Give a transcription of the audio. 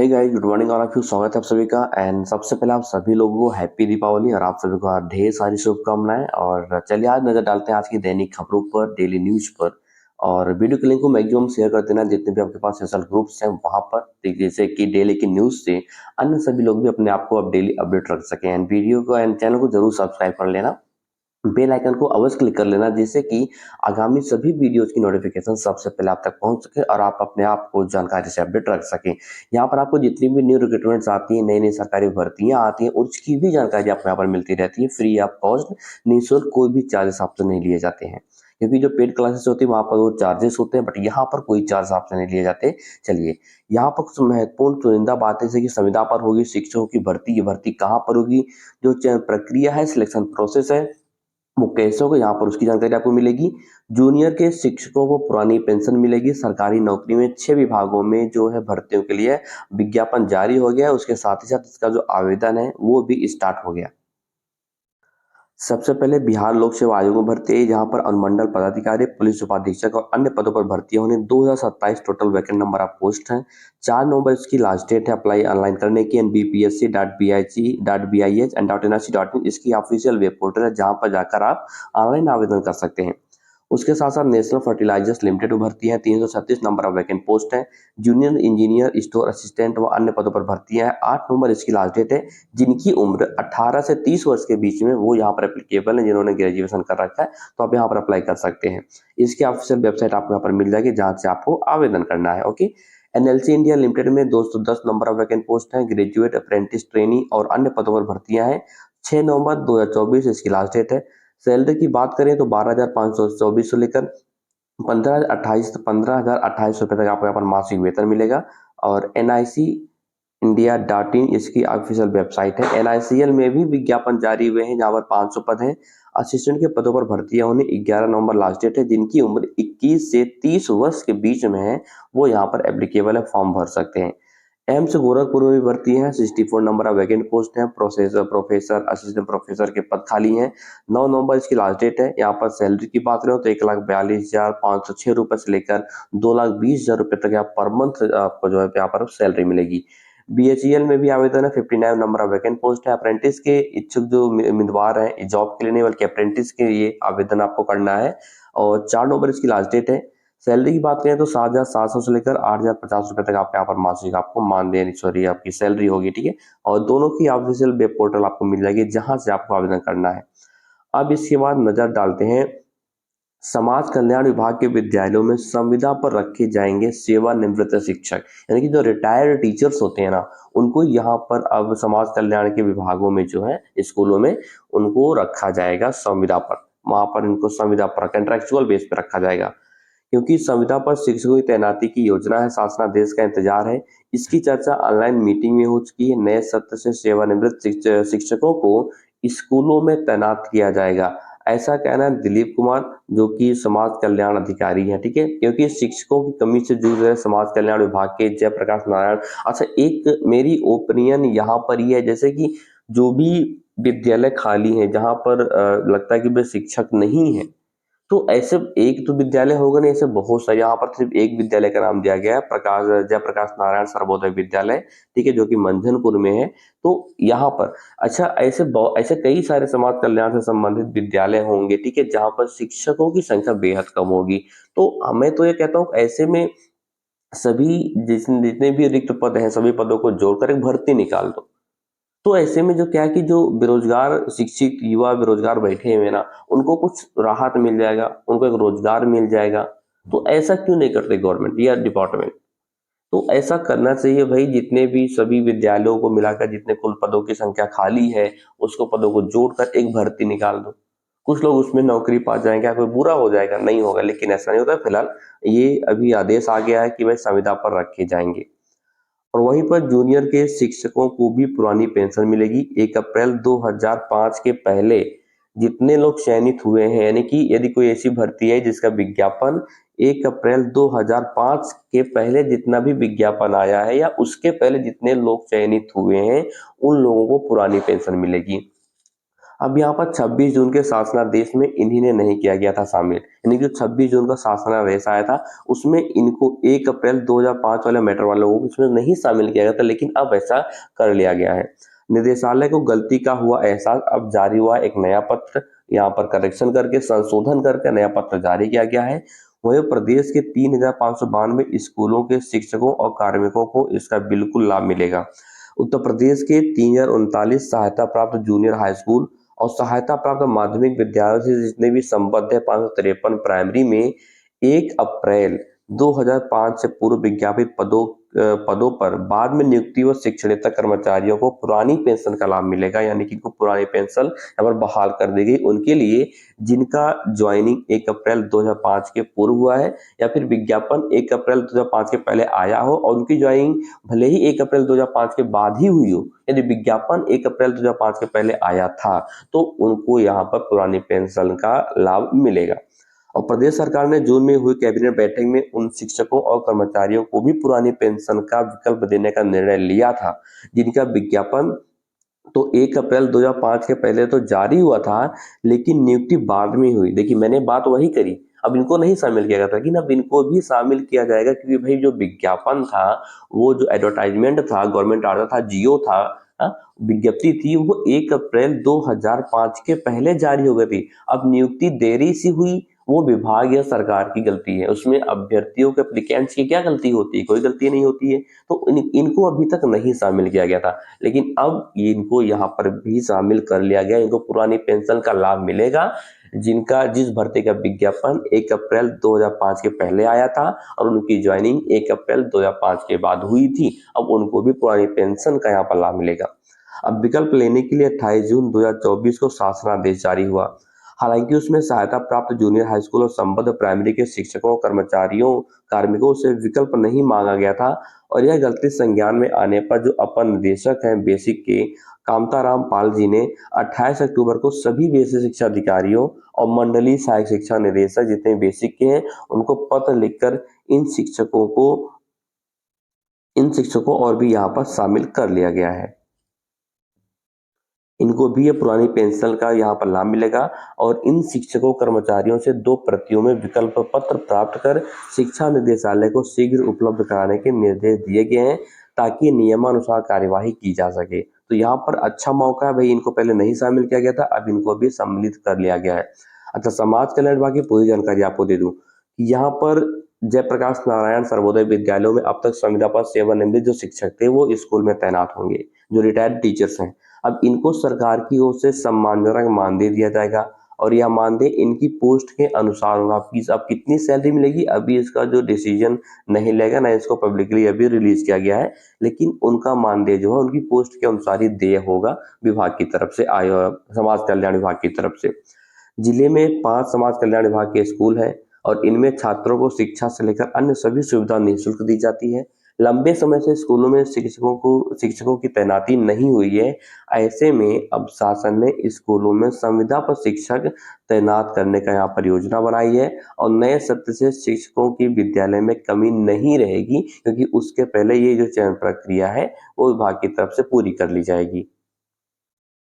Hey guys, good morning और आपको स्वागत है आप सभी का। एंड सबसे पहले आप सभी लोगों को हैप्पी दीपावली और आप सभी को ढेर सारी शुभकामनाएं। और चलिए आज नजर डालते हैं आज की दैनिक खबरों पर, डेली न्यूज पर। और वीडियो के लिंक को मैक्सिमम शेयर कर देना जितने भी आपके पास सोशल ग्रुप्स हैं वहां पर, जैसे कि डेली की न्यूज से अन्य सभी लोग भी अपने आप को अब डेली अपडेट रख सकें। एंड वीडियो को एंड चैनल को जरूर सब्सक्राइब कर लेना, बेल आइकन को अवश्य क्लिक कर लेना, जिससे कि आगामी सभी वीडियोज की नोटिफिकेशन सबसे पहले आप तक पहुंच सके और आप अपने आप को जानकारी से अपडेट रख सकें। यहाँ पर आपको जितनी भी न्यू रिक्रूटमेंट्स आती हैं, नई नई सरकारी भर्तियां आती हैं, उसकी भी जानकारी आपको यहाँ पर मिलती रहती है फ्री ऑफ कॉस्ट, निःशुल्क, कोई भी चार्जेस आपसे नहीं लिए जाते हैं। क्योंकि जो पेड क्लासेस होती है वहां पर वो चार्जेस होते हैं, बट यहाँ पर कोई चार्ज आपसे नहीं लिए जाते। चलिए, यहाँ पर कुछ महत्वपूर्ण चुनिंदा बातें जैसे कि संविदा पर होगी शिक्षकों की भर्ती, ये भर्ती कहाँ पर होगी, जो प्रक्रिया है, सिलेक्शन प्रोसेस है, वो कैसे होगा, यहाँ पर उसकी जानकारी आपको मिलेगी। जूनियर के शिक्षकों को पुरानी पेंशन मिलेगी। सरकारी नौकरी में 6 विभागों में जो है भर्तियों के लिए विज्ञापन जारी हो गया है। उसके साथ ही साथ इसका जो आवेदन है वो भी स्टार्ट हो गया। सबसे पहले बिहार लोक सेवा आयोग में भर्ती है, जहां पर अनुमंडल पदाधिकारी, पुलिस उपाधीक्षक और अन्य पदों पर भर्तियां होने 2027 total vacant number of post हैं। 4 नवंबर इसकी लास्ट डेट है अप्लाई ऑनलाइन करने की। nbpsc.bic.bih.and.nic.in इसकी ऑफिशियल वेब पोर्टल है, जहां पर जाकर आप ऑनलाइन आवेदन कर सकते हैं। उसके साथ साथ नेशनल फर्टिलाइजर्स लिमिटेड में भर्ती है, 336 नंबर ऑफ वैकेंट पोस्ट है। जूनियर इंजीनियर, स्टोर असिस्टेंट व अन्य पदों पर भर्तियां है। 8 नवंबर इसकी लास्ट डेट है। जिनकी उम्र 18 से 30 वर्ष के बीच में वो यहाँ पर एप्लीकेबल है, जिन्होंने ग्रेजुएशन कर रखा है तो आप यहाँ पर अप्लाई कर सकते हैं। इसकी ऑफिशियल वेबसाइट आपको यहाँ पर मिल जाएगी, जहाँ से आपको आवेदन करना है। ओके। एनएलसी इंडिया लिमिटेड में 210 नंबर ऑफ वैकेंट पोस्ट हैं। ग्रेजुएट, अप्रेंटिस, ट्रेनी और अन्य पदों पर भर्तियां हैं। 6 नवंबर 2024 इसकी लास्ट डेट है। सैलरी की बात करें तो 12,524 से लेकर 15,028 रुपए तक आपको यहाँ पर मासिक वेतन मिलेगा। और NIC India.in इसकी ऑफिशियल वेबसाइट है। NICL में भी विज्ञापन जारी हुए हैं, जहाँ पर 500 पद हैं। असिस्टेंट के पदों पर भर्तियां होने 11 नवंबर लास्ट डेट है। जिनकी उम्र 21 से 30 वर्ष के बीच में है वो यहाँ पर एप्लीकेबल है, फॉर्म भर सकते हैं। एम्स गोरखपुर में भी भर्ती है। 64 नंबर ऑफ वैकेंट पोस्ट हैं। प्रोफेसर, असिस्टेंट प्रोफेसर के पद खाली हैं। 9 नवंबर इसकी लास्ट डेट है। यहाँ पर सैलरी की बात करें तो 1,42,506 रुपए से लेकर 2,20,000 रुपए तक यहाँ पर मंथ आपको जो है यहाँ पर सैलरी मिलेगी। BHEL में भी आवेदन है। 59 नंबर ऑफ वैकेंट पोस्ट है। अप्रेंटिस के इच्छुक जो उम्मीदवार हैं, जॉब के लिए नहीं बल्कि अप्रेंटिस के लिए आवेदन आपको करना है। और 4 नवंबर इसकी लास्ट डेट है। सैलरी की बात करें तो 7,700 से लेकर 8,050 रुपए तक आपके यहाँ पर मासिक आपको मानदेय सॉरी आपकी सैलरी होगी, ठीक है। और दोनों की ऑफिशियल वेब पोर्टल आपको मिल जाएगी, जहां से आपको आवेदन करना है। अब इसके बाद नजर डालते हैं, समाज कल्याण विभाग के विद्यालयों में संविदा पर रखे जाएंगे सेवानिवृत्त शिक्षक, यानी कि जो रिटायर्ड टीचर्स होते हैं ना, उनको यहाँ पर अब समाज कल्याण के विभागों में जो है स्कूलों में उनको रखा जाएगा संविदा पर। वहां पर इनको संविदा पर कंट्रेक्चुअल बेस पर रखा जाएगा, क्योंकि संविदा पर शिक्षकों की तैनाती की योजना है, शासनादेश का इंतजार है। इसकी चर्चा ऑनलाइन मीटिंग में हो चुकी है। नए सत्र से सेवानिवृत्त शिक्षकों को स्कूलों में तैनात किया जाएगा, ऐसा कहना है दिलीप कुमार, जो कि समाज कल्याण अधिकारी हैं, ठीक है। क्योंकि शिक्षकों की कमी से जूझ रहे समाज कल्याण विभाग के जयप्रकाश नारायण। अच्छा, एक मेरी ओपिनियन यहाँ पर ये है, जैसे कि जो भी विद्यालय खाली हैं जहाँ पर लगता है कि वे शिक्षक नहीं है, तो ऐसे एक तो विद्यालय होगा नहीं, ऐसे बहुत सारे। यहाँ पर सिर्फ एक विद्यालय का नाम दिया गया है, जयप्रकाश नारायण सर्वोदय विद्यालय, ठीक है, जो कि मंझनपुर में है। तो यहाँ पर अच्छा ऐसे कई सारे समाज कल्याण से संबंधित विद्यालय होंगे, ठीक है, जहाँ पर शिक्षकों की संख्या बेहद कम होगी। तो मैं तो ये कहता हूँ ऐसे में सभी जितने भी रिक्त पद हैं सभी पदों को जोड़कर एक भर्ती निकाल दो। तो ऐसे में जो क्या है कि जो बेरोजगार शिक्षित युवा बेरोजगार बैठे हुए ना, उनको कुछ राहत मिल जाएगा, उनको एक रोजगार मिल जाएगा। तो ऐसा क्यों नहीं करते गवर्नमेंट या डिपार्टमेंट? तो ऐसा करना चाहिए भाई, जितने भी सभी विद्यालयों को मिलाकर जितने कुल पदों की संख्या खाली है, उसको पदों को जोड़कर एक भर्ती निकाल दो। कुछ लोग उसमें नौकरी पा जाएंगे, क्या कोई बुरा हो जाएगा? नहीं होगा, लेकिन ऐसा नहीं होता है। फिलहाल ये अभी आदेश आ गया है कि भाई संविदा पर रखे जाएंगे। और वहीं पर जूनियर के शिक्षकों को भी पुरानी पेंशन मिलेगी। 1 अप्रैल 2005 के पहले जितने लोग चयनित हुए हैं, यानी कि यदि कोई ऐसी भर्ती है जिसका विज्ञापन 1 अप्रैल 2005 के पहले जितना भी विज्ञापन आया है या उसके पहले जितने लोग चयनित हुए हैं, उन लोगों को पुरानी पेंशन मिलेगी। अब यहाँ पर 26 जून के शासनादेश में इन्हीं ने नहीं किया गया था शामिल, यानी कि 26 जून का शासनादेश आया था उसमें इनको 1 अप्रैल 2005 वाले मैटर वालों को इसमें नहीं शामिल किया गया था, लेकिन अब ऐसा कर लिया गया है। निदेशालय को गलती का हुआ एहसास, अब जारी हुआ एक नया पत्र, यहाँ पर करेक्शन करके संशोधन करके नया पत्र जारी किया गया है। वही प्रदेश के 3592 स्कूलों के शिक्षकों और कार्मिकों को इसका बिल्कुल लाभ मिलेगा। उत्तर प्रदेश के 3039 सहायता प्राप्त जूनियर हाई स्कूल और सहायता प्राप्त माध्यमिक विद्यालयों से जितने भी संबद्ध है 553 प्राइमरी में 1 अप्रैल 2005 से पूर्व विज्ञापित पदों पर बाद में नियुक्ति व शिक्षणेतर कर्मचारियों को पुरानी पेंशन का लाभ मिलेगा, यानी कि इनको पुरानी पेंशन यहाँ पर बहाल कर दी गई उनके लिए जिनका ज्वाइनिंग 1 अप्रैल 2005 के पूर्व हुआ है या फिर विज्ञापन 1 अप्रैल 2005 के पहले आया हो और उनकी ज्वाइनिंग भले ही 1 अप्रैल 2005 के बाद ही हुई हो, यदि विज्ञापन 1 अप्रैल 2005 के पहले आया था तो उनको यहाँ पर पुरानी पेंशन का लाभ मिलेगा। और प्रदेश सरकार ने जून में हुई कैबिनेट बैठक में उन शिक्षकों और कर्मचारियों को भी पुरानी पेंशन का विकल्प देने का निर्णय लिया था जिनका विज्ञापन तो 1 अप्रैल 2005 के पहले तो जारी हुआ था, लेकिन नियुक्ति बाद में हुई। देखिए मैंने बात वही करी, अब इनको नहीं शामिल किया गया था, लेकिन अब इनको भी शामिल किया जाएगा क्योंकि भाई जो विज्ञापन था, वो जो एडवर्टाइजमेंट था, गवर्नमेंट ऑर्डर था, जियो था, विज्ञप्ति थी, वो 1 अप्रैल 2005 के पहले जारी हो गई थी। अब नियुक्ति देरी से हुई, वो विभाग या सरकार की गलती है, उसमें अभ्यर्थियों के एप्लीकेंट्स की क्या गलती होती है? कोई गलती नहीं होती है। तो इनको अभी तक नहीं शामिल किया गया था, लेकिन अब इनको यहाँ पर भी शामिल कर लिया गया। इनको पुरानी पेंशन का लाभ मिलेगा जिस भर्ती का विज्ञापन 1 अप्रैल 2005 के पहले आया था और उनकी ज्वाइनिंग 1 अप्रैल 2005 के बाद हुई थी। अब उनको भी पुरानी पेंशन का यहाँ पर लाभ मिलेगा। अब विकल्प लेने के लिए 28 जून 2024 को शासनादेश जारी हुआ। हालांकि उसमें सहायता प्राप्त जूनियर हाई स्कूल और संबद्ध प्राइमरी के शिक्षकों, कर्मचारियों, कार्मिकों से विकल्प नहीं मांगा गया था और यह गलती संज्ञान में आने पर जो अपर निदेशक हैं बेसिक के कामताराम पाल जी ने 28 अक्टूबर को सभी बेसिक शिक्षा अधिकारियों और मंडलीय सहायक शिक्षा निदेशक जितने बेसिक के हैं उनको पत्र लिखकर इन शिक्षकों और भी यहाँ पर शामिल कर लिया गया है। इनको भी ये पुरानी पेंशन का यहाँ पर लाभ मिलेगा और इन शिक्षकों कर्मचारियों से 2 प्रतियों में विकल्प पत्र प्राप्त कर शिक्षा निदेशालय को शीघ्र उपलब्ध कराने के निर्देश दिए गए हैं ताकि नियमानुसार कार्यवाही की जा सके। तो यहाँ पर अच्छा मौका है भाई, इनको पहले नहीं शामिल किया गया था, अब इनको भी सम्मिलित कर लिया गया है। अच्छा, समाज कल्याण विभाग की पूरी जानकारी आपको दे दूं, यहाँ पर जयप्रकाश नारायण सर्वोदय विद्यालयों में अब तक संविदा पर सेवानिवृत्त जो शिक्षक थे वो स्कूल में तैनात होंगे, जो रिटायर्ड टीचर्स हैं। अब इनको सरकार की ओर से सम्मानजनक मानदेय दिया जाएगा और यह मानदेय इनकी पोस्ट के अनुसार होगा। अब कितनी सैलरी मिलेगी अभी इसका जो डिसीजन नहीं लेगा ना, इसको पब्लिकली अभी रिलीज किया गया है, लेकिन उनका मानदेय जो है उनकी पोस्ट के अनुसार ही देय होगा विभाग की तरफ से, समाज कल्याण विभाग की तरफ से। जिले में 5 समाज कल्याण विभाग के स्कूल है और इनमें छात्रों को शिक्षा से लेकर अन्य सभी सुविधा निःशुल्क दी जाती है। लंबे समय से स्कूलों में शिक्षकों की तैनाती नहीं हुई है। ऐसे में अब शासन ने स्कूलों में संविदा पर शिक्षक तैनात करने का यहाँ पर योजना बनाई है और नए सत्र से शिक्षकों की विद्यालय में कमी नहीं रहेगी क्योंकि उसके पहले ये जो चयन प्रक्रिया है वो विभाग की तरफ से पूरी कर ली जाएगी।